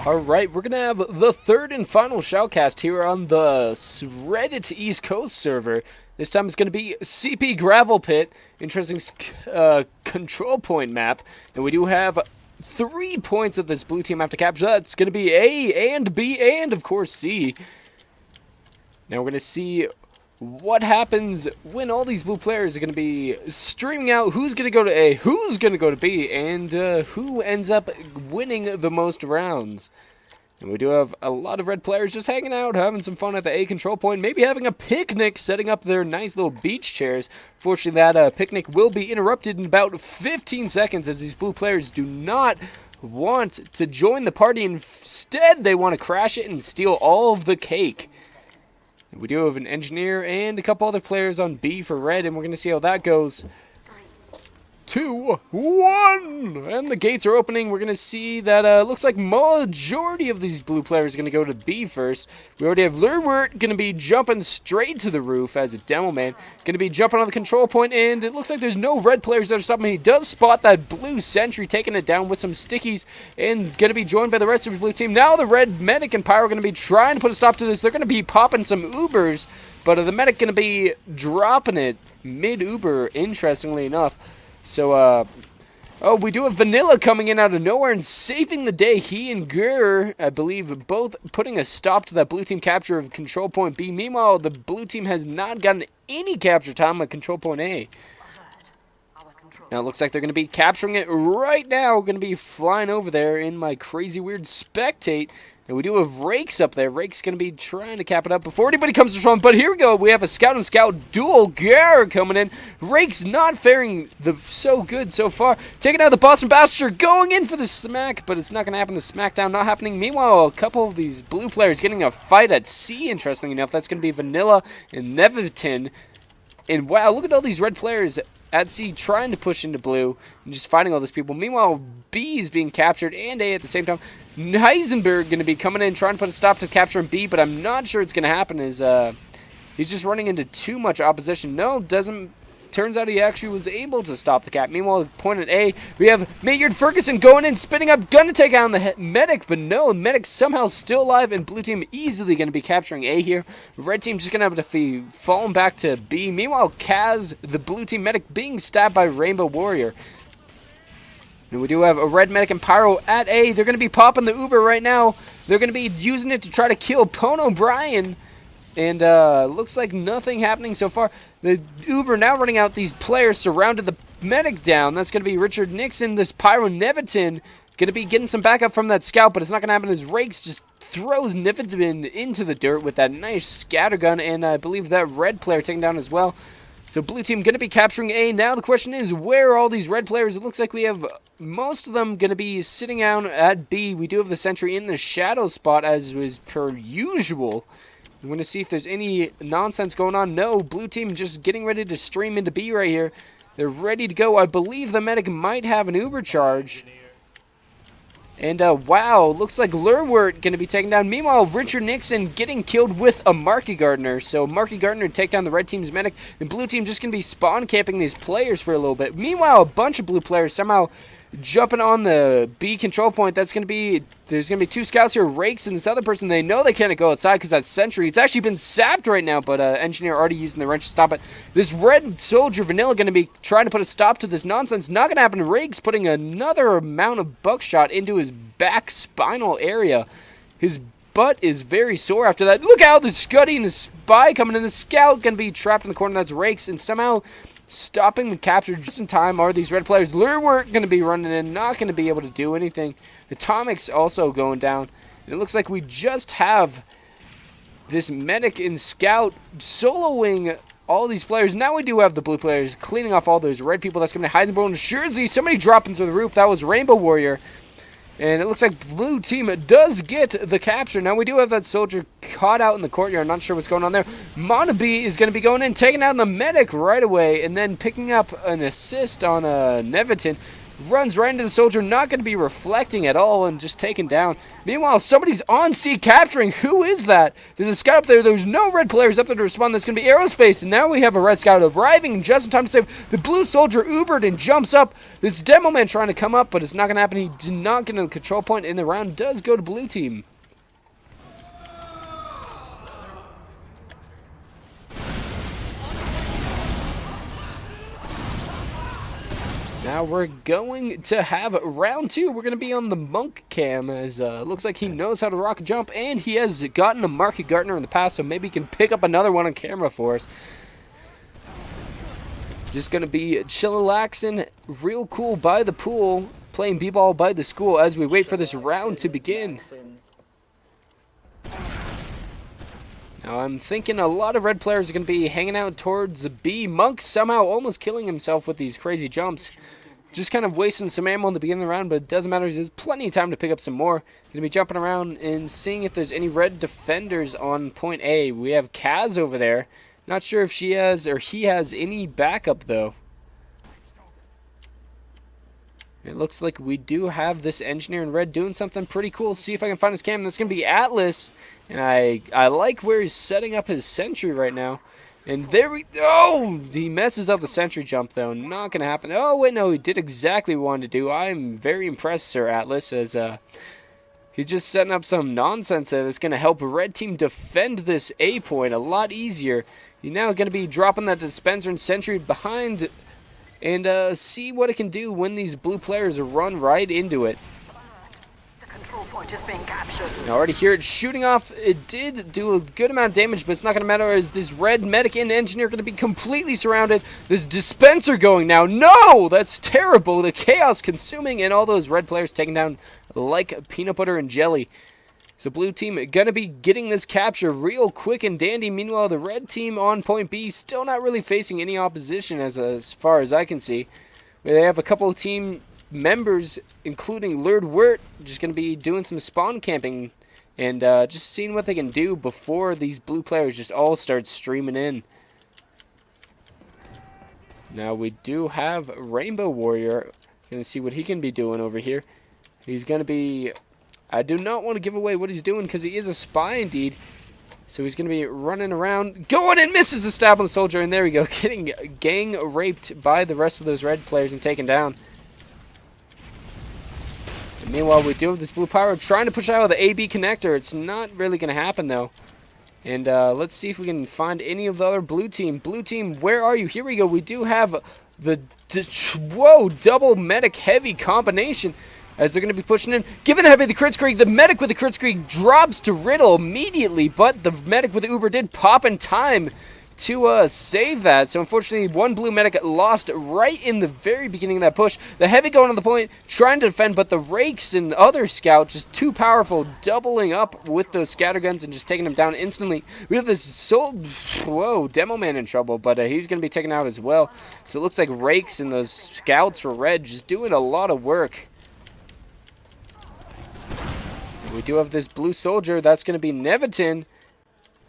Alright, we're going to have the third and final shoutcast here on the Reddit East Coast server. This time it's going to be CP Gravel Pit, interesting control point map. And we do have 3 points that this blue team have to capture. That's going to be A and B and, of course, C. Now we're going to see what happens when all these blue players are going to be streaming out who's going to go to A, who's going to go to B, and who ends up winning the most rounds. And we do have a lot of red players just hanging out, having some fun at the A control point, maybe having a picnic, setting up their nice little beach chairs. Fortunately, that picnic will be interrupted in about 15 seconds as these blue players do not want to join the party. Instead, they want to crash it and steal all of the cake. We do have an engineer and a couple other players on B for red, and we're going to see how that goes. 2, 1, and the gates are opening. We're going to see that looks like majority of these blue players are going to go to B first. We already have Lurwert going to be jumping straight to the roof as a demo man. Going to be jumping on the control point, and it looks like there's no red players that are stopping. He does spot that blue sentry, taking it down with some stickies, and going to be joined by the rest of his blue team. Now the red medic and Pyro are going to be trying to put a stop to this. They're going to be popping some Ubers, but the medic going to be dropping it mid-Uber, interestingly enough. So, oh, we do have Vanilla coming in out of nowhere and saving the day. He and Gur, I believe, both putting a stop to that blue team capture of control point B. Meanwhile, the blue team has not gotten any capture time at control point A. Now, it looks like they're going to be capturing it right now. We're going to be flying over there in my crazy weird spectate. And we do have Rakes up there. Rakes going to be trying to cap it up before anybody comes to front. But here we go. We have a scout and scout duel. Garrett coming in. Rakes not faring so good so far. Taking out the Boston Bastard. Going in for the smack. But it's not going to happen. The smackdown not happening. Meanwhile, a couple of these blue players getting a fight at C. Interestingly enough. That's going to be Vanilla and Neverton. And wow, look at all these red players at C trying to push into blue and just fighting all these people. Meanwhile, B is being captured and A at the same time. Heisenberg going to be coming in trying to put a stop to capturing B, but I'm not sure it's going to happen as he's just running into too much opposition. No, doesn't. Turns out he actually was able to stop the cap. Meanwhile, point at A, we have Maynard Ferguson going in, spinning up, going to take out the medic, but no, the medic's somehow still alive, and blue team easily going to be capturing A here. Red team just going to have to be falling back to B. Meanwhile, Kaz, the blue team medic, being stabbed by Rainbow Warrior. And we do have a red medic and Pyro at A. They're going to be popping the Uber right now. They're going to be using it to try to kill Pone O'Brien. And looks like nothing happening so far. The Uber now running out. These players surrounded the medic down. That's going to be Richard Nixon. This Pyro Neverton going to be getting some backup from that scout, but it's not going to happen as Rakes just throws Neverton into the dirt with that nice scattergun, and I believe that red player taken down as well. So blue team going to be capturing A. Now the question is, where are all these red players? It looks like we have most of them going to be sitting down at B. We do have the sentry in the shadow spot as was per usual. I'm going to see if there's any nonsense going on. No, blue team just getting ready to stream into B right here. They're ready to go. I believe the medic might have an Uber charge. And, wow, looks like Lurwert going to be taken down. Meanwhile, Richard Nixon getting killed with a Marky Gardner. So, Marky Gardner take down the red team's medic. And blue team just going to be spawn camping these players for a little bit. Meanwhile, a bunch of blue players somehow jumping on the B control point. That's going to be, there's going to be 2 scouts here, Rakes and this other person. They know they can't go outside because that's sentry. It's actually been sapped right now, but engineer already using the wrench to stop it. This red soldier Vanilla going to be trying to put a stop to this nonsense. Not going to happen. Rakes putting another amount of buckshot into his back spinal area. His butt is very sore after that. Look out, the Scuddy and the spy coming in. The scout going to be trapped in the corner. That's Rakes, and somehow stopping the capture just in time are these red players. Lurwert going to be running in, not going to be able to do anything. Atomic's also going down. And it looks like we just have this medic and scout soloing all these players. Now we do have the blue players cleaning off all those red people. That's coming to Heisenberg and Schurzy. Somebody dropping through the roof. That was Rainbow Warrior. And it looks like blue team does get the capture. Now we do have that soldier caught out in the courtyard. Not sure what's going on there. Monaby is going to be going in, taking out the medic right away, and then picking up an assist on Neverton. runs right into the soldier, not going to be reflecting at all and just taken down. Meanwhile, somebody's on C capturing. Who is that? There's a scout up there. There's no red players up there to respond. That's going to be aerospace, and now we have a red scout arriving just in time to save. The blue soldier Ubered and jumps up. This demo man trying to come up, but it's not going to happen. He did not get a control point, and the round does go to blue team. Now we're going to have round 2. We're going to be on the monk cam, as looks like he knows how to rocket jump, and he has gotten a Market Gartner in the past, so maybe he can pick up another one on camera for us. Just going to be chillaxing, real cool by the pool, playing b-ball by the school as we wait for this round to begin. Now I'm thinking a lot of red players are going to be hanging out towards the B. Monk somehow almost killing himself with these crazy jumps. Just kind of wasting some ammo in the beginning of the round, but it doesn't matter. There's plenty of time to pick up some more. Going to be jumping around and seeing if there's any red defenders on point A. We have Kaz over there. Not sure if she has or he has any backup, though. It looks like we do have this engineer in red doing something pretty cool. See if I can find his cam. That's going to be Atlas. And I like where he's setting up his sentry right now. And there we go. Oh, he messes up the sentry jump, though. Not going to happen. Oh, wait, no. He did exactly what he wanted to do. I'm very impressed, Sir Atlas, as he's just setting up some nonsense there that's going to help red team defend this A point a lot easier. You're now going to be dropping that dispenser and sentry behind and see what it can do when these blue players run right into it. Just being captured. I already hear it shooting off. It did do a good amount of damage, but it's not going to matter as this red medic and engineer are going to be completely surrounded. This dispenser going now. No! That's terrible. The chaos consuming and all those red players taken down like peanut butter and jelly. So blue team going to be getting this capture real quick and dandy. Meanwhile, the red team on point B still not really facing any opposition as far as I can see. They have a couple of team members, including Lord Wirt, just going to be doing some spawn camping and just seeing what they can do before these blue players just all start streaming in. Now we do have Rainbow Warrior. Going to see what he can be doing over here. He's going to be... I do not want to give away what he's doing because he is a spy indeed. So he's going to be running around, going and misses the stab on the soldier, and there we go, getting gang raped by the rest of those red players and taken down. Meanwhile, we do have this blue power trying to push out of the AB connector. It's not really going to happen, though. And let's see if we can find any of the other blue team. Blue team, where are you? Here we go. We do have the whoa, double medic heavy combination as they're going to be pushing in. Given the heavy, the crit screen, the medic with the crit screen drops to Riddle immediately, but the medic with the Uber did pop in time to save that. So unfortunately, one blue medic lost right in the very beginning of that push. The heavy going on the point, trying to defend, but the rakes and other scout just too powerful, doubling up with those scatter guns and just taking them down instantly. We have this whoa, demo man in trouble, but he's going to be taken out as well. So it looks like rakes and those scouts for red just doing a lot of work. We do have this blue soldier. That's going to be Neviton.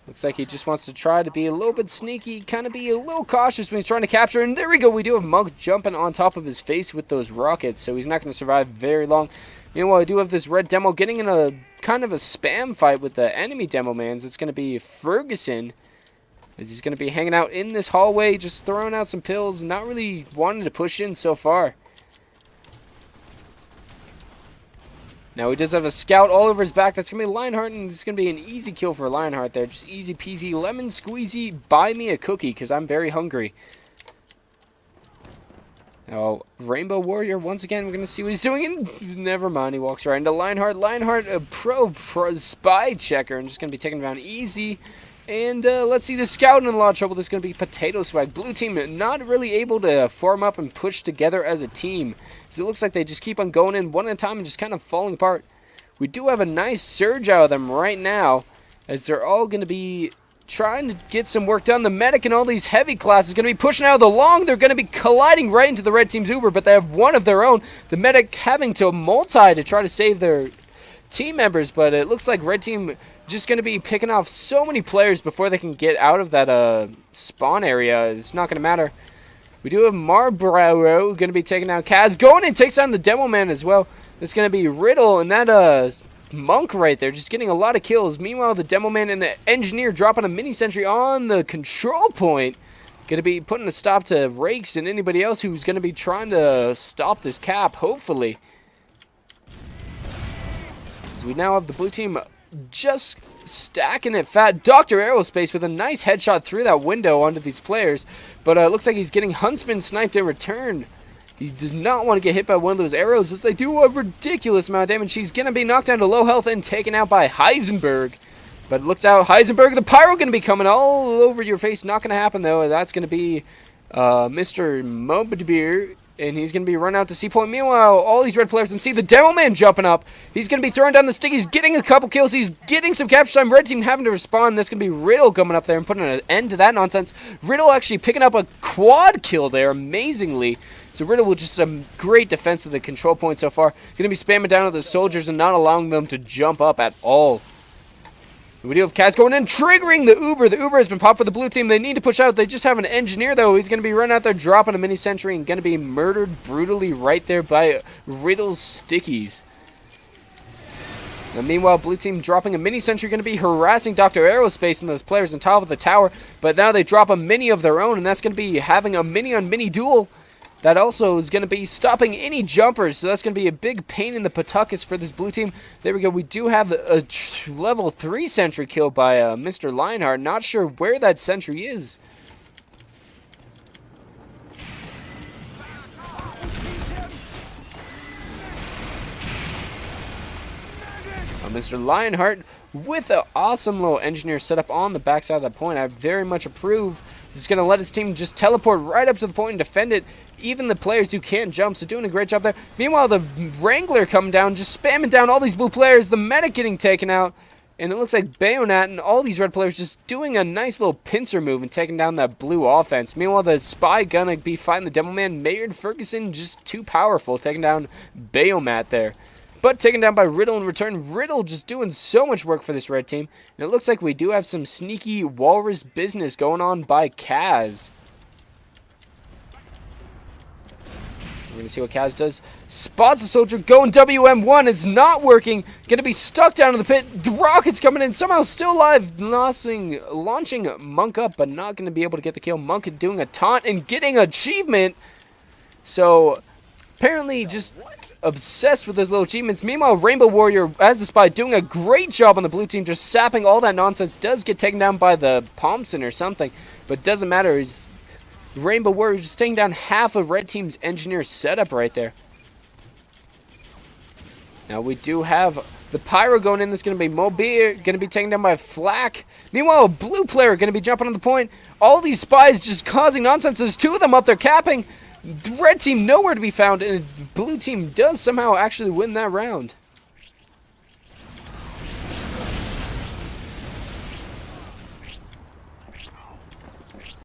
Looks like he just wants to try to be a little bit sneaky, kind of be a little cautious when he's trying to capture. And there we go. We do have Monk jumping on top of his face with those rockets, so he's not going to survive very long. Meanwhile, I do have this red demo getting in a kind of a spam fight with the enemy demo mans. It's going to be Ferguson, as he's going to be hanging out in this hallway, just throwing out some pills, not really wanting to push in so far. Now he does have a scout all over his back. That's going to be Lionheart, and it's going to be an easy kill for Lionheart there. Just easy peasy, lemon squeezy, buy me a cookie, because I'm very hungry. Now, Rainbow Warrior, once again, we're going to see what he's doing. And never mind, he walks right into Lionheart. Lionheart, a pro spy checker, and just going to be taken down easy. And let's see the scout in a lot of trouble. This is going to be Potato Swag. Blue team not really able to form up and push together as a team. So it looks like they just keep on going in one at a time and just kind of falling apart. We do have a nice surge out of them right now, as they're all going to be trying to get some work done. The medic and all these heavy classes going to be pushing out of the long. They're going to be colliding right into the red team's Uber, but they have one of their own. The medic having to multi to try to save their team members, but it looks like red team just going to be picking off so many players before they can get out of that spawn area. It's not going to matter. We do have Marlboro going to be taking down Kaz. Going and takes down the Demo Man as well. It's going to be Riddle and that Monk right there, just getting a lot of kills. Meanwhile, the Demo Man and the Engineer dropping a mini sentry on the control point. Going to be putting a stop to Rakes and anybody else who's going to be trying to stop this cap, hopefully. So we now have the blue team just stacking it fat. Dr. Aerospace with a nice headshot through that window onto these players. But it looks like he's getting Huntsman sniped in return. He does not want to get hit by one of those arrows as they do a ridiculous amount of damage. He's going to be knocked down to low health and taken out by Heisenberg. But it looks out, Heisenberg, the pyro going to be coming all over your face. Not going to happen, though. That's going to be Mr. Mobadbeer. And he's going to be run out to C point. Meanwhile, all these red players can see the Demo Man jumping up. He's going to be throwing down the stick. He's getting a couple kills. He's getting some capture time. Red team having to respond. That's going to be Riddle coming up there and putting an end to that nonsense. Riddle actually picking up a quad kill there, amazingly. So Riddle with just a great defense of the control point so far. Going to be spamming down at the soldiers and not allowing them to jump up at all. We do have Kaz going in, triggering the Uber. The Uber has been popped for the blue team. They need to push out. They just have an Engineer, though. He's going to be running out there, dropping a mini sentry, and going to be murdered brutally right there by Riddle's stickies. Now, meanwhile, blue team dropping a mini sentry, going to be harassing Dr. Aerospace and those players on top of the tower. But now they drop a mini of their own, and that's going to be having a mini-on-mini duel. That also is going to be stopping any jumpers, so that's going to be a big pain in the patuckus for this blue team. There we go. We do have a level 3 sentry kill by Mr. Lionheart. Not sure where that sentry is. Mr. Lionheart with an awesome little Engineer setup on the backside of that point. I very much approve. This is going to let his team just teleport right up to the point and defend it. Even the players who can't jump, so doing a great job there. Meanwhile, the Wrangler coming down, just spamming down all these blue players. The medic getting taken out. And it looks like Bayonet and all these red players just doing a nice little pincer move and taking down that blue offense. Meanwhile, the Spy gonna be fighting the Demo Man. Maynard Ferguson just too powerful, taking down Bayomat there. But taken down by Riddle in return. Riddle just doing so much work for this red team. And it looks like we do have some sneaky walrus business going on by Kaz. We're going to see what Kaz does. Spots the soldier going WM1. It's not working. Going to be stuck down in the pit. The rocket's coming in. Somehow still alive. Launching Monk up, but not going to be able to get the kill. Monk doing a taunt and getting achievement. So apparently just obsessed with those little achievements. Meanwhile, Rainbow Warrior, as the Spy, doing a great job on the blue team, just sapping all that nonsense. Does get taken down by the Thompson or something, but doesn't matter. Rainbow Warrior just taking down half of red team's Engineer setup right there. Now we do have the Pyro going in. That's going to be Mobir, going to be taken down by Flak. Meanwhile, a blue player going to be jumping on the point. All these Spies just causing nonsense. There's two of them up there capping. The red team nowhere to be found, and the blue team does somehow actually win that round.